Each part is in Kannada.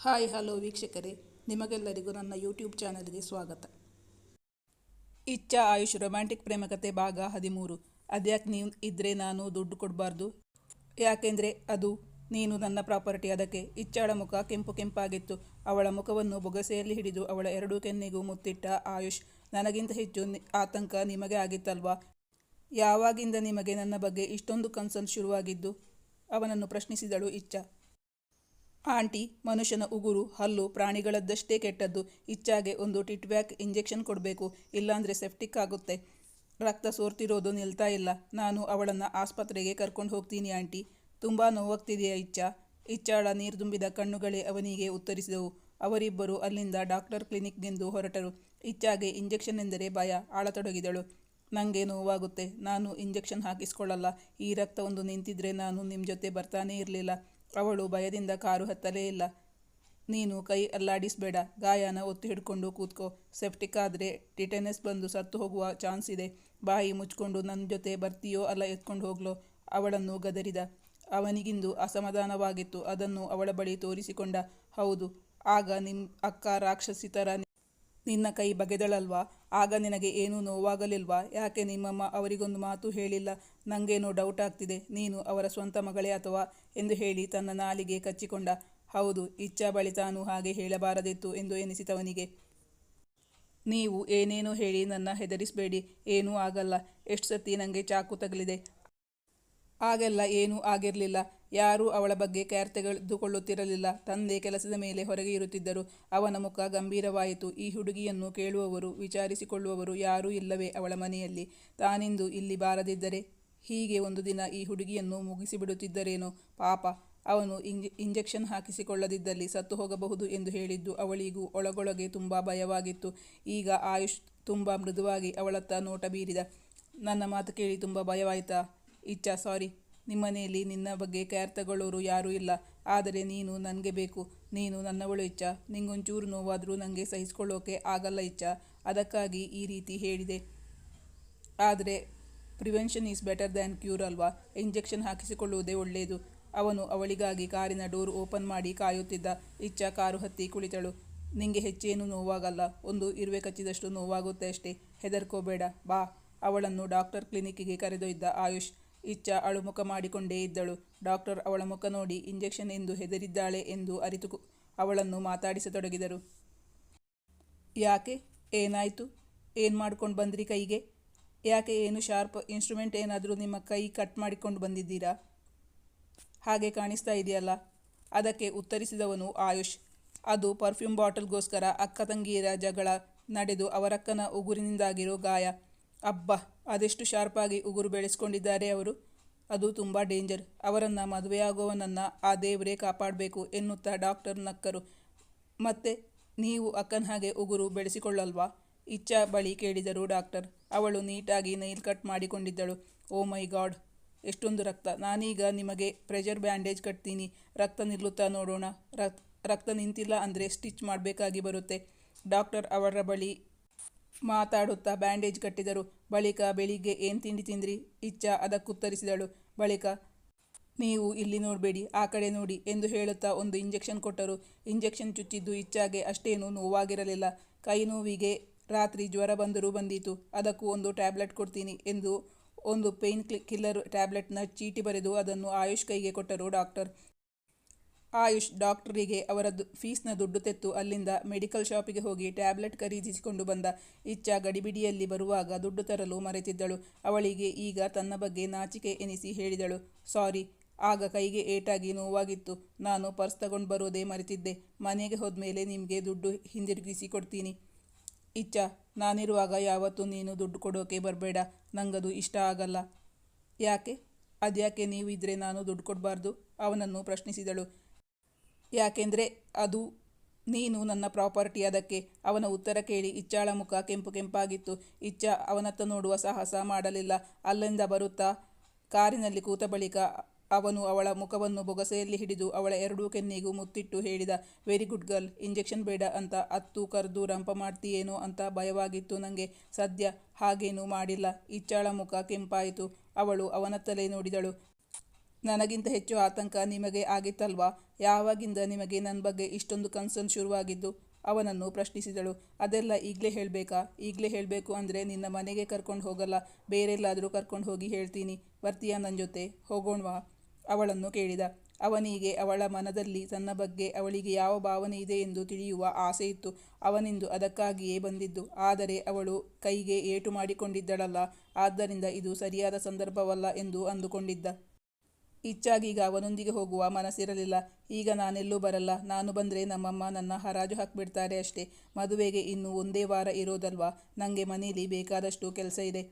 ಹಾಯ್ ಹಲೋ ವೀಕ್ಷಕರೇ, ನಿಮಗೆಲ್ಲರಿಗೂ ನನ್ನ ಯೂಟ್ಯೂಬ್ ಚಾನಲ್ಗೆ ಸ್ವಾಗತ. ಇಚ್ಛಾ ಆಯುಷ್ ರೊಮ್ಯಾಂಟಿಕ್ ಪ್ರೇಮಕತೆ ಭಾಗ 13. ಅದ್ಯಾಕೆ ನೀವು ಇದ್ರೆ ನಾನು ದುಡ್ಡು ಕೊಡಬಾರ್ದು? ಯಾಕೆಂದರೆ ಅದು ನೀನು ನನ್ನ ಪ್ರಾಪರ್ಟಿ. ಅದಕ್ಕೆ. ಇಚ್ಛಾಳ ಮುಖ ಕೆಂಪು ಕೆಂಪಾಗಿತ್ತು. ಅವಳ ಮುಖವನ್ನು ಬೊಗಸೆಯಲ್ಲಿ ಹಿಡಿದು ಅವಳ ಎರಡೂ ಕೆನ್ನೆಗೂ ಮುತ್ತಿಟ್ಟ ಆಯುಷ್. ನನಗಿಂತ ಹೆಚ್ಚು ಆತಂಕ ನಿಮಗೆ ಆಗಿತ್ತಲ್ವಾ? ಯಾವಾಗಿಂದ ನಿಮಗೆ ನನ್ನ ಬಗ್ಗೆ ಇಷ್ಟೊಂದು ಕನ್ಸರ್ನ್ ಶುರುವಾಗಿದ್ದು? ಅವನನ್ನು ಪ್ರಶ್ನಿಸಿದಳು ಇಚ್ಛಾ. ಆಂಟಿ, ಮನುಷ್ಯನ ಉಗುರು, ಹಲ್ಲು ಪ್ರಾಣಿಗಳದ್ದಷ್ಟೇ ಕೆಟ್ಟದ್ದು. ಇಚ್ಛಾಗೆ ಒಂದು ಟಿಟ್ವ್ಯಾಕ್ ಇಂಜೆಕ್ಷನ್ ಕೊಡಬೇಕು, ಇಲ್ಲಾಂದರೆ ಸೆಪ್ಟಿಕ್ ಆಗುತ್ತೆ. ರಕ್ತ ಸೋರ್ತಿರೋದು ನಿಲ್ತಾ ಇಲ್ಲ. ನಾನು ಅವಳನ್ನು ಆಸ್ಪತ್ರೆಗೆ ಕರ್ಕೊಂಡು ಹೋಗ್ತೀನಿ ಆಂಟಿ. ತುಂಬ ನೋವಾಗ್ತಿದೆಯಾ ಇಚ್ಛಾ? ಇಚ್ಛಾಳ ನೀರ್ದುಂಬಿದ ಕಣ್ಣುಗಳೇ ಅವನಿಗೆ ಉತ್ತರಿಸಿದವು. ಅವರಿಬ್ಬರು ಅಲ್ಲಿಂದ ಡಾಕ್ಟರ್ ಕ್ಲಿನಿಕ್ಗೆಂದು ಹೊರಟರು. ಇಚ್ಛಾಗೆ ಇಂಜೆಕ್ಷನ್ ಎಂದರೆ ಭಯ. ಆಳತೊಡಗಿದಳು. ನನಗೆ ನೋವಾಗುತ್ತೆ. ನಾನು ಇಂಜೆಕ್ಷನ್ ಹಾಕಿಸ್ಕೊಳ್ಳಲ್ಲ. ಈ ರಕ್ತ ಒಂದು ನಿಂತಿದ್ರೆ ನಾನು ನಿಮ್ಮ ಜೊತೆ ಬರ್ತಾನೇ ಇರಲಿಲ್ಲ. ಅವಳು ಭಯದಿಂದ ಕಾರು ಹತ್ತಲೇ ಇಲ್ಲ. ನೀನು ಕೈ ಅಲ್ಲಾಡಿಸಬೇಡ. ಗಾಯನ ಒತ್ತು ಹಿಡ್ಕೊಂಡು ಕೂತ್ಕೋ. ಸೆಪ್ಟಿಕ್ ಆದರೆ ಟಿಟೆನಸ್ ಬಂದು ಸತ್ತು ಹೋಗುವ ಚಾನ್ಸ್ ಇದೆ. ಬಾಯಿ ಮುಚ್ಕೊಂಡು ನನ್ನ ಜೊತೆ ಬರ್ತೀಯೋ ಅಲ್ಲ ಎತ್ಕೊಂಡು ಹೋಗ್ಲೋ? ಅವಳನ್ನು ಗದರಿದ. ಅವನಿಗಿಂದು ಅಸಮಾಧಾನವಾಗಿತ್ತು. ಅದನ್ನು ಅವಳ ಬಳಿ ತೋರಿಸಿಕೊಂಡ. ಹೌದು, ಆಗ ನಿಮ್ಮ ಅಕ್ಕ ರಾಕ್ಷಸಿ ಥರ ನಿನ್ನ ಕೈ ಬಗೆದಳಲ್ವಾ? ಆಗ ನಿನಗೆ ಏನೂ ನೋವಾಗಲಿಲ್ವಾ? ಯಾಕೆ ನಿಮ್ಮಮ್ಮ ಅವರಿಗೊಂದು ಮಾತು ಹೇಳಿಲ್ಲ? ನನಗೇನೋ ಡೌಟ್ ಆಗ್ತಿದೆ. ನೀನು ಅವರ ಸ್ವಂತ ಮಗಳೇ ಅಥವಾ ಎಂದು ಹೇಳಿ ತನ್ನ ನಾಲಿಗೆ ಕಚ್ಚಿಕೊಂಡ. ಹೌದು, ಇಚ್ಛಾ ಬಳಿ ತಾನು ಹಾಗೆ ಹೇಳಬಾರದಿತ್ತು ಎಂದು ಎನಿಸಿತವನಿಗೆ. ನೀವು ಏನೇನೋ ಹೇಳಿ ನನ್ನ ಹೆದರಿಸಬೇಡಿ. ಏನೂ ಆಗಲ್ಲ. ಎಷ್ಟು ಸತಿ ನನಗೆ ಚಾಕು ತಗಲಿದೆ. ಆಗೆಲ್ಲ ಏನೂ ಆಗಿರಲಿಲ್ಲ. ಯಾರೂ ಅವಳ ಬಗ್ಗೆ ಕೇರ್ ತೆಗೆದುಕೊಳ್ಳುತ್ತಿರಲಿಲ್ಲ. ತಂದೆ ಕೆಲಸದ ಮೇಲೆ ಹೊರಗೆ ಇರುತ್ತಿದ್ದರು. ಅವನ ಮುಖ ಗಂಭೀರವಾಯಿತು. ಈ ಹುಡುಗಿಯನ್ನು ಕೇಳುವವರು, ವಿಚಾರಿಸಿಕೊಳ್ಳುವವರು ಯಾರೂ ಇಲ್ಲವೇ ಅವಳ ಮನೆಯಲ್ಲಿ? ತಾನಿಂದು ಇಲ್ಲಿ ಬಾರದಿದ್ದರೆ ಹೀಗೆ ಒಂದು ದಿನ ಈ ಹುಡುಗಿಯನ್ನು ಮುಗಿಸಿಬಿಡುತ್ತಿದ್ದರೇನೋ ಪಾಪ. ಅವನು ಇಂಜೆಕ್ಷನ್ ಹಾಕಿಸಿಕೊಳ್ಳದಿದ್ದಲ್ಲಿ ಸತ್ತು ಹೋಗಬಹುದು ಎಂದು ಹೇಳಿದ್ದು ಅವಳಿಗೂ ಒಳಗೊಳಗೆ ತುಂಬ ಭಯವಾಗಿತ್ತು. ಈಗ ಆಯುಷ್ ತುಂಬ ಮೃದುವಾಗಿ ಅವಳತ್ತ ನೋಟ ಬೀರಿದ. ನನ್ನ ಮಾತು ಕೇಳಿ ತುಂಬ ಭಯವಾಯಿತಾ ಇಚ್ಛಾ? ಸಾರಿ. ನಿಮ್ಮನೆಯಲ್ಲಿ ನಿನ್ನ ಬಗ್ಗೆ ಕೇರ್ ತಗೊಳ್ಳೋರು ಯಾರೂ ಇಲ್ಲ. ಆದರೆ ನೀನು ನನಗೆ ಬೇಕು. ನೀನು ನನ್ನವಳು ಇಚ್ಛಾ. ನಿಂಗೊಂಚೂರು ನೋವಾದರೂ ನನಗೆ ಸಹಿಸ್ಕೊಳ್ಳೋಕೆ ಆಗಲ್ಲ ಇಚ್ಛಾ. ಅದಕ್ಕಾಗಿ ಈ ರೀತಿ ಹೇಳಿದೆ. ಆದರೆ prevention is better than cure ಅಲ್ವಾ? ಇಂಜೆಕ್ಷನ್ ಹಾಕಿಸಿಕೊಳ್ಳುವುದೇ ಒಳ್ಳೆಯದು. ಅವನು ಅವಳಿಗಾಗಿ ಕಾರಿನ ಡೋರ್ ಓಪನ್ ಮಾಡಿ ಕಾಯುತ್ತಿದ್ದ. ಇಚ್ಛಾ ಕಾರು ಹತ್ತಿ ಕುಳಿತಳು. ನಿಂಗೆ ಹೆಚ್ಚೇನು ನೋವಾಗಲ್ಲ. ಒಂದು ಇರುವೆ ಕಚ್ಚಿದಷ್ಟು ನೋವಾಗುತ್ತೆ ಅಷ್ಟೇ. ಹೆದರ್ಕೋಬೇಡ, ಬಾ. ಅವಳನ್ನು ಡಾಕ್ಟರ್ ಕ್ಲಿನಿಕ್ಕಿಗೆ ಕರೆದೊಯ್ದ ಆಯುಷ್. ಇಚ್ಛಾ ಅಳುಮುಖ ಮಾಡಿಕೊಂಡೇ ಇದ್ದಳು. ಡಾಕ್ಟರ್ ಅವಳ ಮುಖ ನೋಡಿ ಇಂಜೆಕ್ಷನ್ ಎಂದು ಹೆದರಿದ್ದಾಳೆ ಎಂದು ಅರಿತು ಅವಳನ್ನು ಮಾತಾಡಿಸತೊಡಗಿದರು. ಯಾಕೆ? ಏನಾಯಿತು? ಏನು ಮಾಡ್ಕೊಂಡು ಬಂದ್ರಿ ಕೈಗೆ? ಯಾಕೆ? ಏನು ಶಾರ್ಪ್ ಇನ್ಸ್ಟ್ರೂಮೆಂಟ್ ಏನಾದರೂ ನಿಮ್ಮ ಕೈ ಕಟ್ ಮಾಡಿಕೊಂಡು ಬಂದಿದ್ದೀರಾ? ಹಾಗೆ ಕಾಣಿಸ್ತಾ ಇದೆಯಲ್ಲ? ಅದಕ್ಕೆ ಉತ್ತರಿಸಿದವನು ಆಯುಷ್. ಅದು ಪರ್ಫ್ಯೂಮ್ ಬಾಟಲ್ಗೋಸ್ಕರ ಅಕ್ಕ ತಂಗಿಯರ ಜಗಳ ನಡೆದು ಅವರಕ್ಕನ ಉಗುರಿನಿಂದಾಗಿರೋ ಗಾಯ. ಅಬ್ಬಾ, ಅದೆಷ್ಟು ಶಾರ್ಪಾಗಿ ಉಗುರು ಬೆಳೆಸ್ಕೊಂಡಿದ್ದಾರೆ ಅವರು. ಅದು ತುಂಬ ಡೇಂಜರ್. ಅವರನ್ನು ಮದುವೆಯಾಗುವವನನ್ನು ಆ ದೇವರೇ ಕಾಪಾಡಬೇಕು ಎನ್ನುತ್ತಾ ಡಾಕ್ಟರ್ ನಕ್ಕರು. ಮತ್ತೆ ನೀವು ಅಕ್ಕನ ಹಾಗೆ ಉಗುರು ಬೆಳೆಸಿಕೊಳ್ಳಲ್ವಾ? ಇಚ್ಛಾ ಬಳಿ ಕೇಳಿದರು ಡಾಕ್ಟರ್. ಅವಳು ನೀಟಾಗಿ ನೈಲ್ ಕಟ್ ಮಾಡಿಕೊಂಡಿದ್ದಳು. ಓ ಮೈ ಗಾಡ್, ಎಷ್ಟೊಂದು ರಕ್ತ. ನಾನೀಗ ನಿಮಗೆ ಪ್ರೆಷರ್ ಬ್ಯಾಂಡೇಜ್ ಕಟ್ತೀನಿ. ರಕ್ತ ನಿಲ್ಲುತ್ತಾ ನೋಡೋಣ. ರಕ್ತ ನಿಂತಿಲ್ಲ ಅಂದರೆ ಸ್ಟಿಚ್ ಮಾಡಬೇಕಾಗಿ ಬರುತ್ತೆ. ಡಾಕ್ಟರ್ ಅವರ ಬಳಿ ಮಾತಾಡುತ್ತಾ ಬ್ಯಾಂಡೇಜ್ ಕಟ್ಟಿದರು. ಬಳಿಕ ಬೆಳಿಗ್ಗೆ ಏನು ತಿಂಡಿ ತಿಂದ್ರಿ? ಇಚ್ಛಾ ಅದಕ್ಕುತ್ತರಿಸಿದಳು. ಬಳಿಕ ನೀವು ಇಲ್ಲಿ ನೋಡಬೇಡಿ, ಆ ಕಡೆ ನೋಡಿ ಎಂದು ಹೇಳುತ್ತಾ ಒಂದು ಇಂಜೆಕ್ಷನ್ ಕೊಟ್ಟರು. ಇಂಜೆಕ್ಷನ್ ಚುಚ್ಚಿದ್ದು ಇಚ್ಛಾಗೆ ಅಷ್ಟೇನೂ ನೋವಾಗಿರಲಿಲ್ಲ. ಕೈ ನೋವಿಗೆ ರಾತ್ರಿ ಜ್ವರ ಬಂದರೂ ಬಂದೀತು. ಅದಕ್ಕೂ ಒಂದು ಟ್ಯಾಬ್ಲೆಟ್ ಕೊಡ್ತೀನಿ ಎಂದು ಒಂದು ಪೇಯ್ನ್ ಕಿಲ್ಲರ್ ಟ್ಯಾಬ್ಲೆಟ್ನ ಚೀಟಿ ಬರೆದು ಅದನ್ನು ಆಯುಷ್ ಕೈಗೆ ಕೊಟ್ಟರು ಡಾಕ್ಟರ್. ಆಯುಷ್ ಡಾಕ್ಟರಿಗೆ ಅವರ ಫೀಸ್ನ ದುಡ್ಡು ತೆತ್ತು ಅಲ್ಲಿಂದ ಮೆಡಿಕಲ್ ಶಾಪಿಗೆ ಹೋಗಿ ಟ್ಯಾಬ್ಲೆಟ್ ಖರೀದಿಸಿಕೊಂಡು ಬಂದ. ಇಚ್ಛಾ ಗಡಿಬಿಡಿಯಲ್ಲಿ ಬರುವಾಗ ದುಡ್ಡು ತರಲು ಮರೆತಿದ್ದಳು. ಅವಳಿಗೆ ಈಗ ತನ್ನ ಬಗ್ಗೆ ನಾಚಿಕೆ ಎನಿಸಿ ಹೇಳಿದಳು. ಸಾರಿ, ಆಗ ಕೈಗೆ ಏಟಾಗಿ ನೋವಾಗಿತ್ತು. ನಾನು ಪರ್ಸ್ ತಗೊಂಡು ಬರೋದೇ ಮರೆತಿದ್ದೆ. ಮನೆಗೆ ಹೋದ್ಮೇಲೆ ನಿಮಗೆ ದುಡ್ಡು ಹಿಂದಿರುಗಿಸಿ ಕೊಡ್ತೀನಿ. ಇಚ್ಛಾ, ನಾನಿರುವಾಗ ಯಾವತ್ತೂ ನೀನು ದುಡ್ಡು ಕೊಡೋಕೆ ಬರಬೇಡ. ನಂಗದು ಇಷ್ಟ ಆಗಲ್ಲ. ಯಾಕೆ? ಅದ್ಯಾಕೆ ನೀವು ಇದ್ರೆ ನಾನು ದುಡ್ಡು ಕೊಡಬಾರ್ದು? ಅವನನ್ನು ಪ್ರಶ್ನಿಸಿದಳು. ಯಾಕೆಂದರೆ ಅದು ನೀನು ನನ್ನ ಪ್ರಾಪರ್ಟಿ. ಅದಕ್ಕೆ. ಅವನ ಉತ್ತರ ಕೇಳಿ ಇಚ್ಛಾಳ ಮುಖ ಕೆಂಪು ಕೆಂಪಾಗಿತ್ತು. ಇಚ್ಛಾ ಅವನತ್ತ ನೋಡುವ ಸಾಹಸ ಮಾಡಲಿಲ್ಲ. ಅಲ್ಲಿಂದ ಬರುತ್ತಾ ಕಾರಿನಲ್ಲಿ ಕೂತ ಬಳಿಕ ಅವನು ಅವಳ ಮುಖವನ್ನು ಬೊಗಸೆಯಲ್ಲಿ ಹಿಡಿದು ಅವಳ ಎರಡೂ ಕೆನ್ನೆಗೂ ಮುತ್ತಿಟ್ಟು ಹೇಳಿದ. Very good girl. ಇಂಜೆಕ್ಷನ್ ಬೇಡ ಅಂತ ಅತ್ತು ಕರೆದು ರಂಪ ಮಾಡ್ತೀಯೇನೋ ಅಂತ ಭಯವಾಗಿತ್ತು ನನಗೆ. ಸದ್ಯ ಹಾಗೇನೂ ಮಾಡಿಲ್ಲ. ಇಚ್ಛಾಳ ಮುಖ ಕೆಂಪಾಯಿತು. ಅವಳು ಅವನತ್ತಲೇ ನೋಡಿದಳು. ನನಗಿಂತ ಹೆಚ್ಚು ಆತಂಕ ನಿಮಗೆ ಆಗಿತ್ತಲ್ವಾ? ಯಾವಾಗಿಂದ ನಿಮಗೆ ನನ್ನ ಬಗ್ಗೆ ಇಷ್ಟೊಂದು ಕನ್ಸರ್ನ್ ಶುರುವಾಗಿದ್ದು? ಅವನನ್ನು ಪ್ರಶ್ನಿಸಿದಳು. ಅದೆಲ್ಲ ಈಗಲೇ ಹೇಳಬೇಕಾ? ಈಗಲೇ ಹೇಳಬೇಕು ಅಂದರೆ ನಿನ್ನ ಮನೆಗೆ ಕರ್ಕೊಂಡು ಹೋಗಲ್ಲ, ಬೇರೆಲ್ಲಾದರೂ ಕರ್ಕೊಂಡು ಹೋಗಿ ಹೇಳ್ತೀನಿ. ಬರ್ತೀಯಾ ನನ್ನ ಜೊತೆ? ಹೋಗೋಣವಾ? ಅವಳನ್ನು ಕೇಳಿದ. ಅವನಿಗೆ ಅವಳ ಮನದಲ್ಲಿ ತನ್ನ ಬಗ್ಗೆ ಅವಳಿಗೆ ಯಾವ ಭಾವನೆ ಇದೆ ಎಂದು ತಿಳಿಯುವ ಆಸೆ ಇತ್ತು. ಅವನಿಂದು ಅದಕ್ಕಾಗಿಯೇ ಬಂದಿದ್ದು. ಆದರೆ ಅವಳು ಕೈಗೆ ಏಟು ಮಾಡಿಕೊಂಡಿದ್ದಳಲ್ಲ, ಆದ್ದರಿಂದ ಇದು ಸರಿಯಾದ ಸಂದರ್ಭವಲ್ಲ ಎಂದು ಅಂದುಕೊಂಡಿದ್ದ. ಇಚ್ಛಾಗೀಗ ಅವನೊಂದಿಗೆ ಹೋಗುವ ಮನಸ್ಸಿರಲಿಲ್ಲ. ಈಗ ನಾನೆಲ್ಲೂ ಬರಲ್ಲ, ನಾನು ಬಂದರೆ ನಮ್ಮಮ್ಮ ನನ್ನ ಹರಾಜು ಹಾಕಿಬಿಡ್ತಾರೆ ಅಷ್ಟೇ. ಮದುವೆಗೆ ಇನ್ನೂ 1 ವಾರ ಇರೋದಲ್ವಾ? ನನಗೆ ಮನೇಲಿ ಬೇಕಾದಷ್ಟು ಕೆಲಸ ಇದೆ.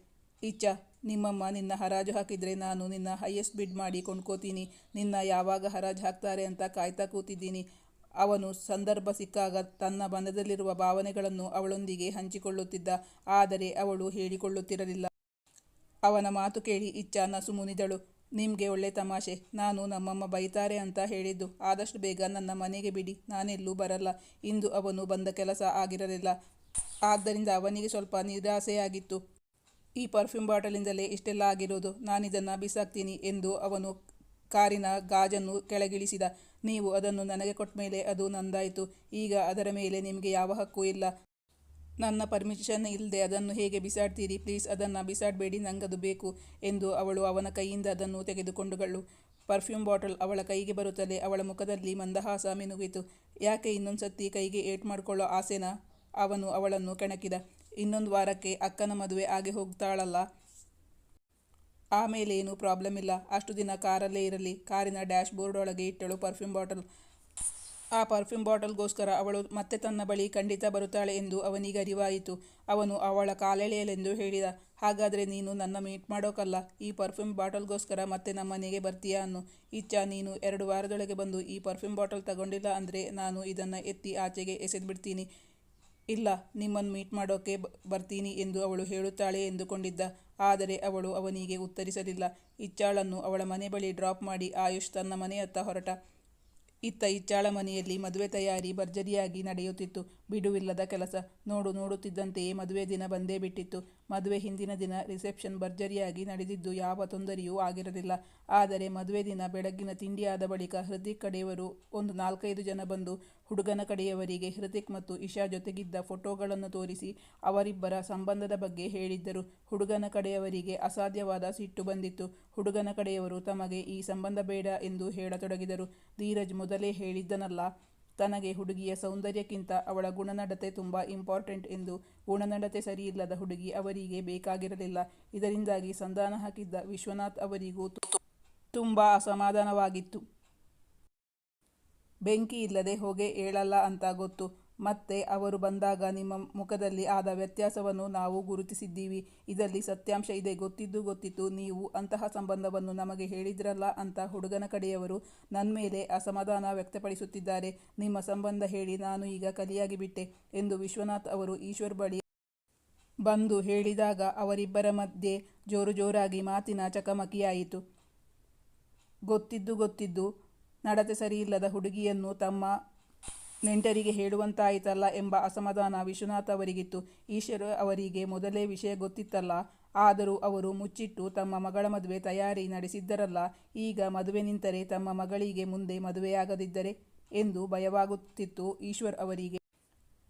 ಇಚ್ಛಾ, ನಿಮ್ಮಮ್ಮ ನಿನ್ನ ಹರಾಜು ಹಾಕಿದರೆ ನಾನು ನಿನ್ನ ಹೈಯೆಸ್ಟ್ ಬಿಡ್ ಮಾಡಿ ಕೊಂಡ್ಕೋತೀನಿ. ನಿನ್ನ ಯಾವಾಗ ಹರಾಜು ಹಾಕ್ತಾರೆ ಅಂತ ಕಾಯ್ತಾ ಕೂತಿದ್ದೀನಿ. ಅವನು ಸಂದರ್ಭ ಸಿಕ್ಕಾಗ ತನ್ನ ಮನದಲ್ಲಿರುವ ಭಾವನೆಗಳನ್ನು ಅವಳೊಂದಿಗೆ ಹಂಚಿಕೊಳ್ಳುತ್ತಿದ್ದ. ಆದರೆ ಅವಳು ಹೇಳಿಕೊಳ್ಳುತ್ತಿರಲಿಲ್ಲ. ಅವನ ಮಾತು ಕೇಳಿ ಇಚ್ಛಾ ನಸು ಮುನಿದಳು. ನಿಮಗೆ ಒಳ್ಳೆ ತಮಾಷೆ. ನಾನು ನಮ್ಮಮ್ಮ ಬೈತಾರೆ ಅಂತ ಹೇಳಿದ್ದು. ಆದಷ್ಟು ಬೇಗ ನನ್ನ ಮನೆಗೆ ಬಿಡಿ, ನಾನೆಲ್ಲೂ ಬರಲ್ಲ. ಇಂದು ಅವನು ಬಂದ ಕೆಲಸ ಆಗಿರಲಿಲ್ಲ. ಆದ್ದರಿಂದ ಅವನಿಗೆ ಸ್ವಲ್ಪ ನಿರಾಸೆಯಾಗಿತ್ತು. ಈ ಪರ್ಫ್ಯೂಮ್ ಬಾಟಲಿಂದಲೇ ಇಷ್ಟೆಲ್ಲ ಆಗಿರೋದು. ನಾನಿದನ್ನು ಬಿಸಾಕ್ತೀನಿ ಎಂದು ಅವನು ಕಾರಿನ ಗಾಜನ್ನು ಕೆಳಗಿಳಿಸಿದ. ನೀವು ಅದನ್ನು ನನಗೆ ಕೊಟ್ಟಮೇಲೆ ಅದು ನಂದಾಯಿತು. ಈಗ ಅದರ ಮೇಲೆ ನಿಮಗೆ ಯಾವ ಹಕ್ಕು ಇಲ್ಲ. ನನ್ನ ಪರ್ಮಿಷನ್ ಇಲ್ಲದೆ ಅದನ್ನು ಹೇಗೆ ಬಿಸಾಡ್ತೀರಿ? ಪ್ಲೀಸ್ ಅದನ್ನು ಬಿಸಾಡಬೇಡಿ, ನಂಗದು ಬೇಕು ಎಂದು ಅವಳು ಅವನ ಕೈಯಿಂದ ಅದನ್ನು ತೆಗೆದುಕೊಂಡಳು. ಪರ್ಫ್ಯೂಮ್ ಬಾಟಲ್ ಅವಳ ಕೈಗೆ ಬರುತ್ತಲೇ ಅವಳ ಮುಖದಲ್ಲಿ ಮಂದಹಾಸ ಮಿನುಗಿತು. ಯಾಕೆ ಇನ್ನೊಂದು ಸತಿ ಕೈಗೆ ಏಟು ಮಾಡ್ಕೊಳ್ಳೋ ಆಸೆನಾ? ಅವನು ಅವಳನ್ನು ಕೆಣಕಿದ. ಇನ್ನೊಂದು ವಾರಕ್ಕೆ ಅಕ್ಕನ ಮದುವೆ ಆಗಿ ಹೋಗ್ತಾಳಲ್ಲ, ಆಮೇಲೆ ಏನೂ ಪ್ರಾಬ್ಲಮ್ ಇಲ್ಲ. ಅಷ್ಟು ದಿನ ಕಾರಲ್ಲೇ ಇರಲಿ. ಕಾರಿನ ಡ್ಯಾಶ್ ಬೋರ್ಡ್ ಒಳಗೆ ಇಟ್ಟಳು ಪರ್ಫ್ಯೂಮ್ ಬಾಟಲ್. ಆ ಪರ್ಫ್ಯೂಮ್ ಬಾಟಲ್ಗೋಸ್ಕರ ಅವಳು ಮತ್ತೆ ತನ್ನ ಬಳಿ ಖಂಡಿತ ಬರುತ್ತಾಳೆ ಎಂದು ಅವನಿಗೆ ಅರಿವಾಯಿತು. ಅವನು ಅವಳ ಕಾಲೆಳೆಯಲೆಂದು ಹೇಳಿದ. ಹಾಗಾದರೆ ನೀನು ನನ್ನ ಮೀಟ್ ಮಾಡೋಕ್ಕಲ್ಲ, ಈ ಪರ್ಫ್ಯೂಮ್ ಬಾಟಲ್ಗೋಸ್ಕರ ಮತ್ತೆ ನಮ್ಮನೆಗೆ ಬರ್ತೀಯಾ ಅನ್ನು. ಇಚ್ಛಾ, ನೀನು 2 ವಾರದೊಳಗೆ ಬಂದು ಈ ಪರ್ಫ್ಯೂಮ್ ಬಾಟಲ್ ತಗೊಂಡಿಲ್ಲ ಅಂದರೆ ನಾನು ಇದನ್ನು ಎತ್ತಿ ಆಚೆಗೆ ಎಸೆದ್ಬಿಡ್ತೀನಿ. ಇಲ್ಲ, ನಿಮ್ಮನ್ನು ಮೀಟ್ ಮಾಡೋಕ್ಕೆ ಬರ್ತೀನಿ ಎಂದು ಅವಳು ಹೇಳುತ್ತಾಳೆ ಎಂದುಕೊಂಡಿದ್ದ. ಆದರೆ ಅವಳು ಅವನಿಗೆ ಉತ್ತರಿಸಲಿಲ್ಲ. ಇಚ್ಛಾಳನ್ನು ಅವಳ ಮನೆ ಬಳಿ ಡ್ರಾಪ್ ಮಾಡಿ ಆಯುಷ್ ತನ್ನ ಮನೆಯತ್ತ ಹೊರಟ. ಇತ್ತ ಇಚ್ಛಾಳ ಮನೆಯಲ್ಲಿ ಮದುವೆ ತಯಾರಿ ಭರ್ಜರಿಯಾಗಿ ನಡೆಯುತ್ತಿತ್ತು. ಬಿಡುವಿಲ್ಲದ ಕೆಲಸ. ನೋಡುತ್ತಿದ್ದಂತೆಯೇ ಮದುವೆ ದಿನ ಬಂದೇ ಬಿಟ್ಟಿತ್ತು. ಮದುವೆ ಹಿಂದಿನ ದಿನ ರಿಸೆಪ್ಷನ್ ಭರ್ಜರಿಯಾಗಿ ನಡೆದಿದ್ದು ಯಾವ ತೊಂದರೆಯೂ ಆಗಿರಲಿಲ್ಲ. ಆದರೆ ಮದುವೆ ದಿನ ಬೆಳಗ್ಗಿನ ತಿಂಡಿಯಾದ ಬಳಿಕ ಹೃತಿಕ್ ಕಡೆಯವರು ಒಂದು 4-5 ಜನ ಬಂದು ಹುಡುಗನ ಕಡೆಯವರಿಗೆ ಹೃತಿಕ್ ಮತ್ತು ಇಶಾ ಜೊತೆಗಿದ್ದ ಫೋಟೋಗಳನ್ನು ತೋರಿಸಿ ಅವರಿಬ್ಬರ ಸಂಬಂಧದ ಬಗ್ಗೆ ಹೇಳಿದ್ದರು. ಹುಡುಗನ ಕಡೆಯವರಿಗೆ ಅಸಾಧ್ಯವಾದ ಸಿಟ್ಟು ಬಂದಿತ್ತು. ಹುಡುಗನ ಕಡೆಯವರು ತಮಗೆ ಈ ಸಂಬಂಧ ಬೇಡ ಎಂದು ಹೇಳತೊಡಗಿದರು. ಧೀರಜ್ ಮೊದಲೇ ಹೇಳಿದ್ದನಲ್ಲ, ತನಗೆ ಹುಡುಗಿಯ ಸೌಂದರ್ಯಕ್ಕಿಂತ ಅವಳ ಗುಣನಡತೆ ತುಂಬ ಇಂಪಾರ್ಟೆಂಟ್ ಎಂದು. ಗುಣನಡತೆ ಸರಿಯಿಲ್ಲದ ಹುಡುಗಿ ಅವರಿಗೆ ಬೇಕಾಗಿರಲಿಲ್ಲ. ಇದರಿಂದಾಗಿ ಸಂಧಾನ ಹಾಕಿದ್ದ ವಿಶ್ವನಾಥ್ ಅವರಿಗೂ ತುಂಬ ಅಸಮಾಧಾನವಾಗಿತ್ತು. ಬೆಂಕಿ ಇಲ್ಲದೆ ಹೊಗೆ ಏಳಲ್ಲ ಅಂತ ಗೊತ್ತು. ಮತ್ತೆ ಅವರು ಬಂದಾಗ ನಿಮ್ಮ ಮುಖದಲ್ಲಿ ಆದ ವ್ಯತ್ಯಾಸವನ್ನು ನಾವು ಗುರುತಿಸಿದ್ದೀವಿ. ಇದರಲ್ಲಿ ಸತ್ಯಾಂಶ ಇದೆ. ಗೊತ್ತಿದ್ದು ನೀವು ಅಂತಹ ಸಂಬಂಧವನ್ನು ನಮಗೆ ಹೇಳಿದ್ರಲ್ಲ ಅಂತ ಹುಡುಗನ ಕಡೆಯವರು ನನ್ನ ಮೇಲೆ ಅಸಮಾಧಾನ ವ್ಯಕ್ತಪಡಿಸುತ್ತಿದ್ದಾರೆ. ನಿಮ್ಮ ಸಂಬಂಧ ಹೇಳಿ ನಾನು ಈಗ ಕಲಿಯಾಗಿ ಬಿಟ್ಟೆ ಎಂದು ವಿಶ್ವನಾಥ್ ಅವರು ಈಶ್ವರ್ ಬಳಿ ಬಂದು ಹೇಳಿದಾಗ ಅವರಿಬ್ಬರ ಮಧ್ಯೆ ಜೋರಾಗಿ ಮಾತಿನ ಚಕಮಕಿಯಾಯಿತು. ಗೊತ್ತಿದ್ದು ನಡತೆ ಸರಿಯಿಲ್ಲದ ಹುಡುಗಿಯನ್ನು ತಮ್ಮ ನೆಂಟರಿಗೆ ಹೇಳುವಂತಾಯಿತಲ್ಲ ಎಂಬ ಅಸಮಾಧಾನ ವಿಶ್ವನಾಥ್ ಅವರಿಗಿತ್ತು. ಈಶ್ವರ್ ಅವರಿಗೆ ಮೊದಲೇ ವಿಷಯ ಗೊತ್ತಿತ್ತಲ್ಲ, ಆದರೂ ಅವರು ಮುಚ್ಚಿಟ್ಟು ತಮ್ಮ ಮಗಳ ಮದುವೆ ತಯಾರಿ ನಡೆಸಿದ್ದರಲ್ಲ. ಈಗ ಮದುವೆ ನಿಂತರೆ ತಮ್ಮ ಮಗಳಿಗೆ ಮುಂದೆ ಮದುವೆಯಾಗದಿದ್ದರೆ ಎಂದು ಭಯವಾಗುತ್ತಿತ್ತು ಈಶ್ವರ್ ಅವರಿಗೆ.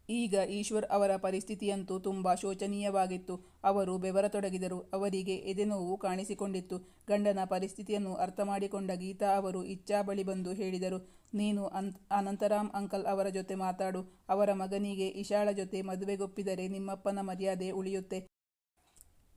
ಈಗ ಈಶ್ವರ್ ಅವರ ಪರಿಸ್ಥಿತಿಯಂತೂ ತುಂಬ ಶೋಚನೀಯವಾಗಿತ್ತು. ಅವರು ಬೆವರತೊಡಗಿದರು. ಅವರಿಗೆ ಎದೆನೋವು ಕಾಣಿಸಿಕೊಂಡಿತ್ತು. ಗಂಡನ ಪರಿಸ್ಥಿತಿಯನ್ನು ಅರ್ಥ ಮಾಡಿಕೊಂಡ ಗೀತಾ ಅವರು ಇಚ್ಛಾ ಬಳಿ ಬಂದು ಹೇಳಿದರು, ನೀನು ಅನಂತರಾಮ್ ಅಂಕಲ್ ಅವರ ಜೊತೆ ಮಾತಾಡು. ಅವರ ಮಗನಿಗೆ ಇಶಾಳ ಜೊತೆ ಮದುವೆಗೊಪ್ಪಿದರೆ ನಿಮ್ಮಪ್ಪನ ಮರ್ಯಾದೆ ಉಳಿಯುತ್ತೆ.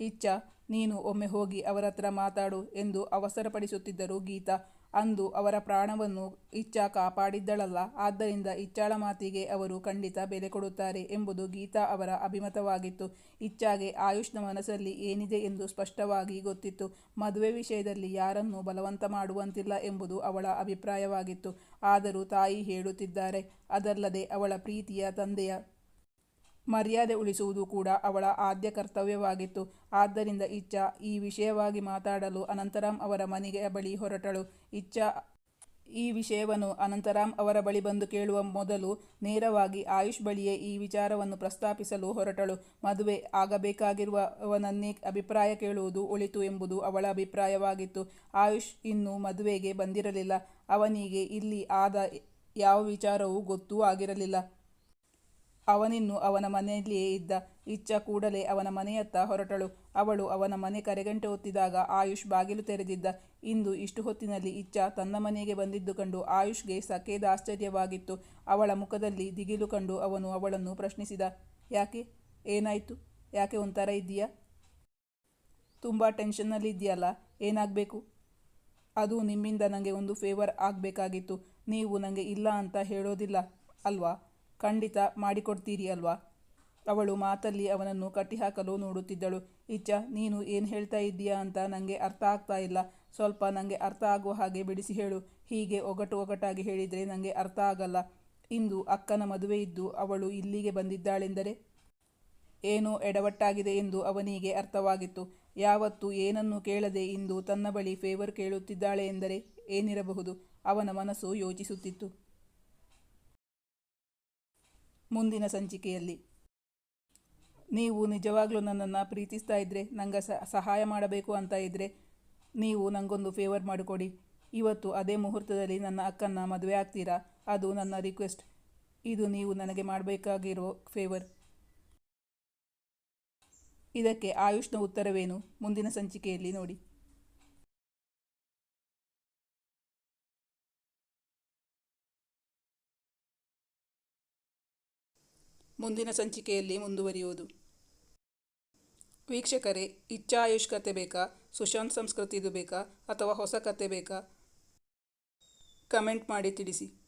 ಇಚ್ಛಾ, ನೀನು ಒಮ್ಮೆ ಹೋಗಿ ಅವರತ್ರ ಮಾತಾಡು ಎಂದು ಅವಸರಪಡಿಸುತ್ತಿದ್ದರು ಗೀತಾ. ಅಂದು ಅವರ ಪ್ರಾಣವನ್ನು ಇಚ್ಛಾ ಕಾಪಾಡಿದ್ದಳಲ್ಲ, ಆದ್ದರಿಂದ ಇಚ್ಛಾಳ ಮಾತಿಗೆ ಅವರು ಖಂಡಿತ ಬೆಲೆ ಕೊಡುತ್ತಾರೆ ಎಂಬುದು ಗೀತಾ ಅವರ ಅಭಿಮತವಾಗಿತ್ತು. ಇಚ್ಛಾಗೆ ಆಯುಷ್ನ ಮನಸ್ಸಲ್ಲಿ ಏನಿದೆ ಎಂದು ಸ್ಪಷ್ಟವಾಗಿ ಗೊತ್ತಿತ್ತು. ಮದುವೆ ವಿಷಯದಲ್ಲಿ ಯಾರನ್ನೂ ಬಲವಂತ ಮಾಡುವಂತಿಲ್ಲ ಎಂಬುದು ಅವಳ ಅಭಿಪ್ರಾಯವಾಗಿತ್ತು. ಆದರೂ ತಾಯಿ ಹೇಳುತ್ತಿದ್ದಾರೆ. ಅದಲ್ಲದೆ ಅವಳ ಪ್ರೀತಿಯ ತಂದೆಯ ಮರ್ಯಾದೆ ಉಳಿಸುವುದು ಕೂಡ ಅವಳ ಆದ್ಯ ಕರ್ತವ್ಯವಾಗಿತ್ತು. ಆದ್ದರಿಂದ ಇಚ್ಛಾ ಈ ವಿಷಯವಾಗಿ ಮಾತಾಡಲು ಅನಂತರಾಮ್ ಅವರ ಮನೆಯ ಬಳಿ ಹೊರಟಳು. ಇಚ್ಛಾ ಈ ವಿಷಯವನ್ನು ಅನಂತರಾಮ್ ಅವರ ಬಳಿ ಬಂದು ಕೇಳುವ ಮೊದಲು ನೇರವಾಗಿ ಆಯುಷ್ ಬಳಿಯೇ ಈ ವಿಚಾರವನ್ನು ಪ್ರಸ್ತಾಪಿಸಲು ಹೊರಟಳು. ಮದುವೆ ಆಗಬೇಕಾಗಿರುವವನನ್ನೇ ಅಭಿಪ್ರಾಯ ಕೇಳುವುದು ಒಳಿತು ಎಂಬುದು ಅವಳ ಅಭಿಪ್ರಾಯವಾಗಿತ್ತು. ಆಯುಷ್ ಇನ್ನೂ ಮದುವೆಗೆ ಬಂದಿರಲಿಲ್ಲ. ಅವನಿಗೆ ಇಲ್ಲಿ ಆದ ಯಾವ ವಿಚಾರವೂ ಗೊತ್ತೂ ಆಗಿರಲಿಲ್ಲ. ಅವನಿನ್ನೂ ಅವನ ಮನೆಯಲ್ಲಿಯೇ ಇದ್ದ. ಇಚ್ಛಾ ಕೂಡಲೇ ಅವನ ಮನೆಯತ್ತ ಹೊರಟಳು. ಅವಳು ಅವನ ಮನೆ ಕರೆಗಂಟೆ ಒತ್ತಿದಾಗ ಆಯುಷ್ ಬಾಗಿಲು ತೆರೆದಿದ್ದ. ಇಂದು ಇಷ್ಟು ಹೊತ್ತಿನಲ್ಲಿ ಇಚ್ಛಾ ತನ್ನ ಮನೆಗೆ ಬಂದಿದ್ದು ಕಂಡು ಆಯುಷ್ಗೆ ಸಖೇದ ಆಶ್ಚರ್ಯವಾಗಿತ್ತು. ಅವಳ ಮುಖದಲ್ಲಿ ದಿಗಿಲು ಕಂಡು ಅವನು ಅವಳನ್ನು ಪ್ರಶ್ನಿಸಿದ. ಯಾಕೆ? ಏನಾಯ್ತು? ಯಾಕೆ ಒಂಥರ ಇದ್ದೀಯಾ? ತುಂಬ ಟೆನ್ಷನ್ನಲ್ಲಿದ್ದೀಯಲ್ಲ, ಏನಾಗಬೇಕು? ಅದು ನಿಮ್ಮಿಂದ ನನಗೆ ಒಂದು ಫೇವರ್ ಆಗಬೇಕಾಗಿತ್ತು. ನೀವು ನನಗೆ ಇಲ್ಲ ಅಂತ ಹೇಳೋದಿಲ್ಲ ಅಲ್ವಾ? ಖಂಡಿತ ಮಾಡಿಕೊಡ್ತೀರಿ ಅಲ್ವಾ? ಅವಳು ಮಾತಲ್ಲಿ ಅವನನ್ನು ಕಟ್ಟಿಹಾಕಲು ನೋಡುತ್ತಿದ್ದಳು. ಇಚ್ಛಾ, ನೀನು ಏನು ಹೇಳ್ತಾ ಇದ್ದೀಯಾ ಅಂತ ನನಗೆ ಅರ್ಥ ಆಗ್ತಾ ಇಲ್ಲ. ಸ್ವಲ್ಪ ನನಗೆ ಅರ್ಥ ಆಗುವ ಹಾಗೆ ಬಿಡಿಸಿ ಹೇಳು. ಹೀಗೆ ಒಗಟಾಗಿ ಹೇಳಿದರೆ ನನಗೆ ಅರ್ಥ ಆಗಲ್ಲ. ಇಂದು ಅಕ್ಕನ ಮದುವೆ ಇದ್ದು ಅವಳು ಇಲ್ಲಿಗೆ ಬಂದಿದ್ದಾಳೆಂದರೆ ಏನೋ ಎಡವಟ್ಟಾಗಿದೆ ಎಂದು ಅವನಿಗೆ ಅರ್ಥವಾಗಿತ್ತು. ಯಾವತ್ತೂ ಏನನ್ನೂ ಕೇಳದೆ ಇಂದು ತನ್ನ ಬಳಿ ಫೇವರ್ ಕೇಳುತ್ತಿದ್ದಾಳೆ ಎಂದರೆ ಏನಿರಬಹುದು? ಅವನ ಮನಸ್ಸು ಯೋಚಿಸುತ್ತಿತ್ತು. ಮುಂದಿನ ಸಂಚಿಕೆಯಲ್ಲಿ ನೀವು ನಿಜವಾಗ್ಲೂ ನನ್ನನ್ನು ಪ್ರೀತಿಸ್ತಾ ಇದ್ದರೆ, ನಂಗೆ ಸಹಾಯ ಮಾಡಬೇಕು ಅಂತ ಇದ್ದರೆ ನೀವು ನನಗೊಂದು ಫೇವರ್ ಮಾಡಿಕೊಡಿ. ಇವತ್ತು ಅದೇ ಮುಹೂರ್ತದಲ್ಲಿ ನನ್ನ ಅಕ್ಕನ್ನ ಮದುವೆ ಆಗ್ತೀರಾ? ಅದು ನನ್ನ ರಿಕ್ವೆಸ್ಟ್. ಇದು ನೀವು ನನಗೆ ಮಾಡಬೇಕಾಗಿರೋ ಫೇವರ್. ಇದಕ್ಕೆ ಆಯುಷ್ನ ಉತ್ತರವೇನು? ಮುಂದಿನ ಸಂಚಿಕೆಯಲ್ಲಿ ನೋಡಿ. ಮುಂದಿನ ಸಂಚಿಕೆಯಲ್ಲಿ ಮುಂದುವರಿಯುವುದು. ವೀಕ್ಷಕರೇ, ಇಚ್ಛಾ ಆಯುಷ್ ಕತೆ ಬೇಕಾ? ಸುಶಾಂತ್ ಸಂಸ್ಕೃತಿದು ಬೇಕಾ? ಅಥವಾ ಹೊಸ ಕತೆ ಬೇಕಾ? ಕಮೆಂಟ್ ಮಾಡಿ ತಿಳಿಸಿ.